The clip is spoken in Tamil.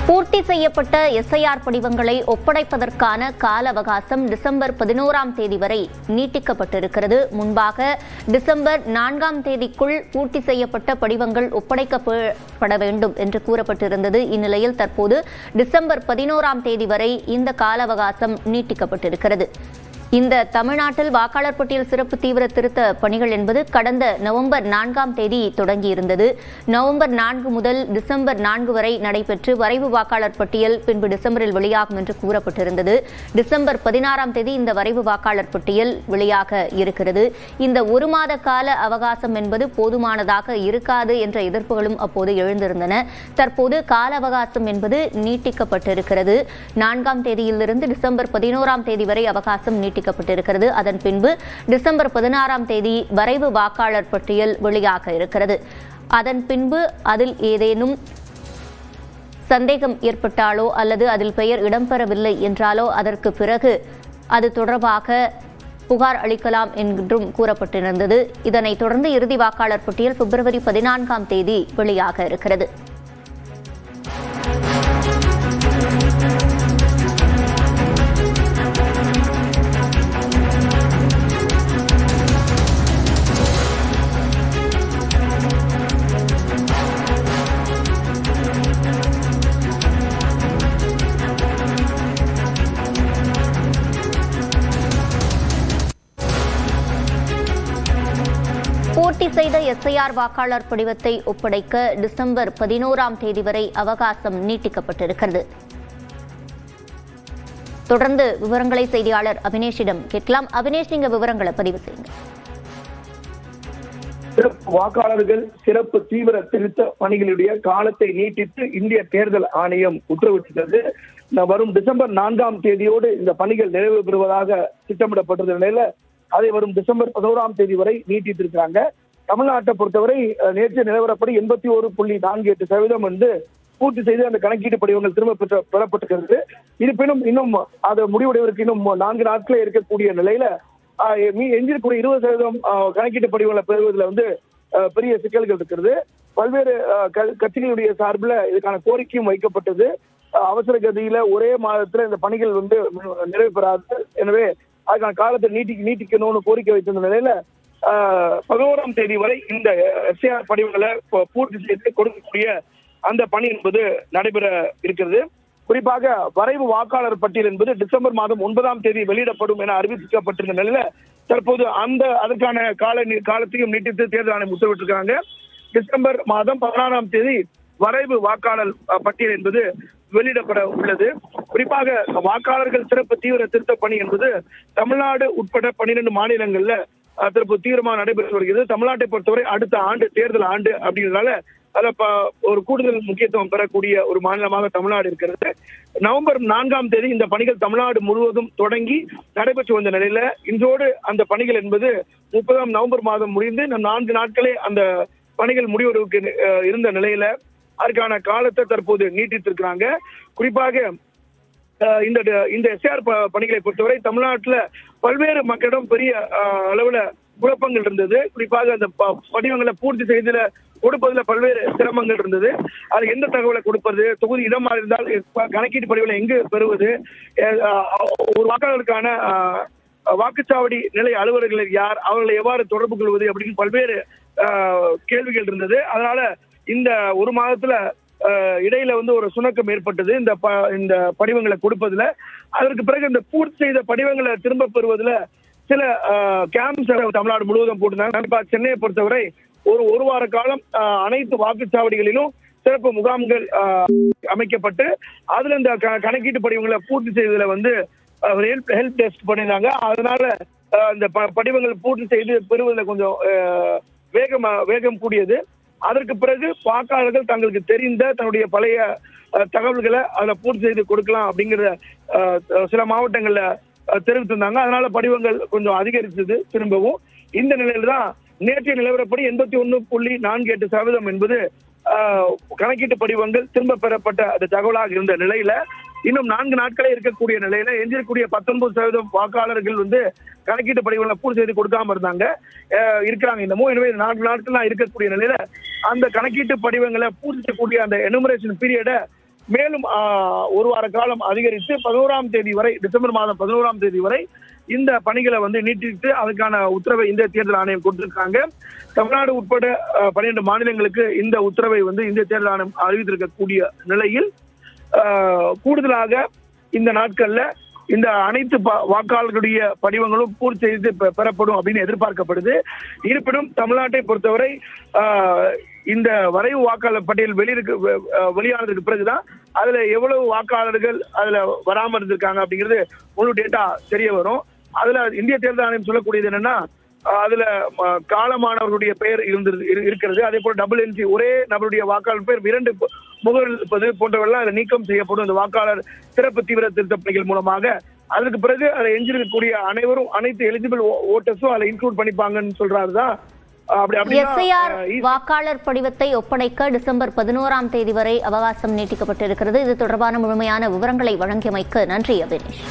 பூர்த்தி செய்யப்பட்ட எஸ்ஐஆர் படிவங்களை ஒப்படைப்பதற்கான கால அவகாசம் டிசம்பர் 11ஆம் தேதி வரை நீட்டிக்கப்பட்டிருக்கிறது. முன்பாக டிசம்பர் 4ஆம் தேதிக்குள் பூர்த்தி செய்யப்பட்ட படிவங்கள் ஒப்படைக்கப்பட வேண்டும் என்று கூறப்பட்டிருந்தது. இந்நிலையில் தற்போது டிசம்பர் 11ஆம் தேதி வரை இந்த கால அவகாசம் நீட்டிக்கப்பட்டிருக்கிறது. இந்த தமிழ்நாட்டில் வாக்காளர் பட்டியல் சிறப்பு தீவிர திருத்த பணிகள் என்பது கடந்த நவம்பர் 4ஆம் தேதி தொடங்கியிருந்தது. நவம்பர் 4 முதல் டிசம்பர் 4 வரை நடைபெற்று வரைவு வாக்காளர் பட்டியல் பின்பு டிசம்பரில் வெளியாகும் என்று கூறப்பட்டிருந்தது. டிசம்பர் 16ஆம் தேதி இந்த வரைவு வாக்காளர் பட்டியல் வெளியாக இருக்கிறது. இந்த ஒரு மாத கால அவகாசம் என்பது போதுமானதாக இருக்காது என்ற எதிர்ப்புகளும் அப்போது எழுந்திருந்தன. தற்போது கால அவகாசம் என்பது நீட்டிக்கப்பட்டிருக்கிறது. 4ஆம் தேதியிலிருந்து டிசம்பர் 11ஆம் தேதி வரை அவகாசம் நீட்டிக்கப்பட்டிருக்கிறது. அதன் பின்பு டிசம்பர் 16ஆம் தேதி வரைவு வாக்காளர் பட்டியல் வெளியாக இருக்கிறது. அதன் பின்பு அதில் ஏதேனும் சந்தேகம் ஏற்பட்டாலோ அல்லது அதில் பெயர் இடம்பெறவில்லை என்றாலோ அதற்கு பிறகு அது தொடர்பாக புகார் அளிக்கலாம் என்றும் கூறப்பட்டிருந்தது. இதனைத் தொடர்ந்து இறுதி வாக்காளர் பட்டியல் பிப்ரவரி 14ஆம் தேதி வெளியாக இருக்கிறது. பூர்த்தி செய்த எஸ்ஐஆர் வாக்காளர் படிவத்தை ஒப்படைக்க டிசம்பர் 11ஆம் தேதி வரை அவகாசம் நீட்டிக்கப்பட்டிருக்கிறது. தொடர்ந்து விவரங்களை செய்தியாளர் அபினேஷிடம் கேட்கலாம். அபினேஷ், நீங்க விவரங்களை பதிவு செய்யுங்க. சிறப்பு வாக்காளர்கள் சிறப்பு தீவிர திருத்த பணிகளுடைய காலத்தை நீட்டித்து இந்திய தேர்தல் ஆணையம் உத்தரவிட்டது. வரும் டிசம்பர் 4ஆம் தேதியோடு இந்த பணிகள் நிறைவு பெறுவதாக திட்டமிடப்பட்டிருந்த நிலையில அதை வரும் டிசம்பர் 11ஆம் தேதி வரை நீட்டித்திருக்கிறாங்க. தமிழ்நாட்டை பொறுத்தவரை நேற்று நிலவரப்படி 81.48% வந்து பூர்த்தி செய்து அந்த கணக்கீட்டு படிவங்கள் திரும்ப பெறப்பட்டிருக்கிறது. இருப்பினும் இன்னும் அது முடிவடைவதற்கு இன்னும் 4 நாட்களே இருக்கக்கூடிய நிலையில எஞ்சிருக்கூடிய 20% கணக்கீட்டு படிவங்களை பெறுவதில் வந்து பெரிய சிக்கல்கள் இருக்கிறது. பல்வேறு கட்சிகளுடைய சார்பில் இதுக்கான கோரிக்கையும் வைக்கப்பட்டது. அவசர கதியில ஒரே மாதத்துல இந்த பணிகள் வந்து நிறைவு பெறாது, எனவே அதுக்கான காலத்தை நீட்டிக்கணும்னு கோரிக்கை வைத்திருந்த நிலையில 11ஆம் தேதி வரை இந்த எஸ்ஐஆர் படிவங்களை பூர்த்தி செய்து கொடுக்கக்கூடிய அந்த பணி என்பது நடைபெற இருக்கிறது. குறிப்பாக வரைவு வாக்காளர் பட்டியல் என்பது டிசம்பர் மாதம் 9ஆம் தேதி வெளியிடப்படும் என அறிவிக்கப்பட்டிருந்த நிலையில தற்போது அதற்கான காலத்தையும் நீட்டித்து தேர்தல் ஆணையம் உத்தரவிட்டிருக்காங்க. டிசம்பர் மாதம் 16ஆம் தேதி வரைவு வாக்காளர் பட்டியல் என்பது வெளியிடப்பட உள்ளது. குறிப்பாக வாக்காளர்கள் சிறப்பு தீவிர திருத்த பணி என்பது தமிழ்நாடு உட்பட 12 மாநிலங்கள்ல தற்போது தீவிரமாக நடைபெற்று வருகிறது. தமிழ்நாட்டை பொறுத்தவரை அடுத்த ஆண்டு தேர்தல் ஆண்டு அப்படிங்கிறதுனால அத ஒரு கூடுதல் முக்கியத்துவம் பெறக்கூடிய ஒரு மாநிலமாக தமிழ்நாடு இருக்கிறது. நவம்பர் 4ஆம் தேதி இந்த பணிகள் தமிழ்நாடு முழுவதும் தொடங்கி நடைபெற்று வந்த நிலையில இன்றோடு அந்த பணிகள் என்பது 30ஆம் நவம்பர் மாதம் முடிந்து 4 நாட்களே அந்த பணிகள் முடிவதற்கு இருந்த நிலையில அதற்கான காலத்தை தற்போது நீட்டித்திருக்கிறாங்க. குறிப்பாக இந்த எஸ்ஐஆர் பணிகளை பொறுத்தவரை தமிழ்நாட்டுல பல்வேறு மக்களிடம் பெரிய அளவுல குழப்பங்கள் இருந்தது. குறிப்பாக அந்த படிவங்களை பூர்த்தி செய்து கொடுப்பதில் பல்வேறு சிரமங்கள் இருந்தது. அது எந்த தகவலை கொடுப்பது, தொகுதி இடம் மாறி இருந்தால் கணக்கீட்டு படிவங்களை எங்கு பெறுவது, ஒரு வாக்காளருக்கான வாக்குச்சாவடி நிலை அலுவலர்கள் யார், அவர்களை எவ்வாறு தொடர்பு கொள்வது அப்படின்னு பல்வேறு கேள்விகள் இருந்தது. அதனால இந்த ஒரு மாதத்துல இடையில வந்து ஒரு சுணக்கம் ஏற்பட்டது இந்த படிவங்களை கொடுப்பதுல. அதற்கு பிறகு இந்த பூர்த்தி செய்த படிவங்களை திரும்ப பெறுவதில் சில கேம்ப்ஸ் தமிழ்நாடு முழுவதும் போட்டிருந்தாங்க. சென்னையை பொறுத்தவரை ஒரு வார காலம் அனைத்து வாக்குச்சாவடிகளிலும் சிறப்பு முகாம்கள் அமைக்கப்பட்டு அதுல இந்த கணக்கீட்டு படிவங்களை பூர்த்தி செய்வதில் வந்து ஹெல்ப் டெஸ்க் பண்ணியிருந்தாங்க. அதனால இந்த படிவங்கள் பூர்த்தி செய்து பெறுவதில் கொஞ்சம் வேகம் கூடியது. அதற்கு பிறகு வாக்காளர்கள் தங்களுக்கு தெரிந்த தன்னுடைய பழைய தகவல்களை அதில் பூர்த்தி செய்து கொடுக்கலாம் அப்படிங்கிற சில மாவட்டங்கள்ல தெரிவித்திருந்தாங்க. அதனால படிவங்கள் கொஞ்சம் அதிகரித்தது திரும்பவும். இந்த நிலையில தான் நேற்றைய நிலவரப்படி 81.48% என்பது கணக்கீட்டு படிவங்கள் திரும்ப பெறப்பட்ட அந்த தகவலாக இருந்த நிலையில இன்னும் 4 நாட்களே இருக்கக்கூடிய நிலையில எஞ்சிருக்கூடிய 19% வாக்காளர்கள் வந்து கணக்கீட்டு படிவங்களை பூர்த்தி செய்து கொடுக்காம இருக்கிறாங்க இன்னமும். எனவே 4 நாட்கள் இருக்கக்கூடிய நிலையில அந்த கணக்கீட்டு படிவங்களை பூர்த்தி செய்யக்கூடிய அந்த எனுமரேஷன் பீரியடை மேலும் ஒரு வார காலம் அதிகரித்து 11ஆம் தேதி வரை, டிசம்பர் மாதம் 11ஆம் தேதி வரை இந்த பணிகளை நீட்டித்து அதுக்கான உத்தரவை இந்திய தேர்தல் ஆணையம் கொடுத்திருக்காங்க. தமிழ்நாடு உட்பட 12 மாநிலங்களுக்கு இந்த உத்தரவை இந்திய தேர்தல் ஆணையம் அறிவித்திருக்கக்கூடிய நிலையில் கூடுதலாக இந்த நாட்கள்ல இந்த அனைத்து வாக்காளர்களுடைய படிவங்களும் பூர்த்தி செய்து பெறப்படும் அப்படின்னு எதிர்பார்க்கப்படுது. இருப்பினும் தமிழ்நாட்டை பொறுத்தவரை இந்த வரைவு வாக்காளர் பட்டியல் வெளியானதுக்கு பிறகுதான் அதுல எவ்வளவு வாக்காளர்கள் அதுல வராம இருந்திருக்காங்க அப்படிங்கிறது முழு டேட்டா தெரிய வரும். அதுல இந்திய தேர்தல் ஆணையம் சொல்லக்கூடியது என்னன்னா, அதுல காலமானவர்களுடைய பெயர் இருக்கிறது. அதே போல டபுள் என்ட்ரி, ஒரே நபருடைய வாக்காளர் பெயர் 2 முகவரில் இருப்பது போன்றவெல்லாம் அதில் நீக்கம் செய்யப்படும் இந்த வாக்காளர் சிறப்பு தீவிர திருத்த பணிகள் மூலமாக. அதுக்கு பிறகு அதை எஞ்சிருக்கக்கூடிய அனைத்து எலிஜிபிள் ஓட்டர்ஸும் அதை இன்க்ளூட் பண்ணிப்பாங்கன்னு சொல்றாருதான். எஸ்ஐஆர் வாக்காளர் படிவத்தை ஒப்படைக்க டிசம்பர் 11ஆம் தேதி வரை அவகாசம் நீட்டிக்கப்பட்டிருக்கிறது. இது தொடர்பான முழுமையான விவரங்களை வழங்கியமைக்கு நன்றி அபினேஷ்.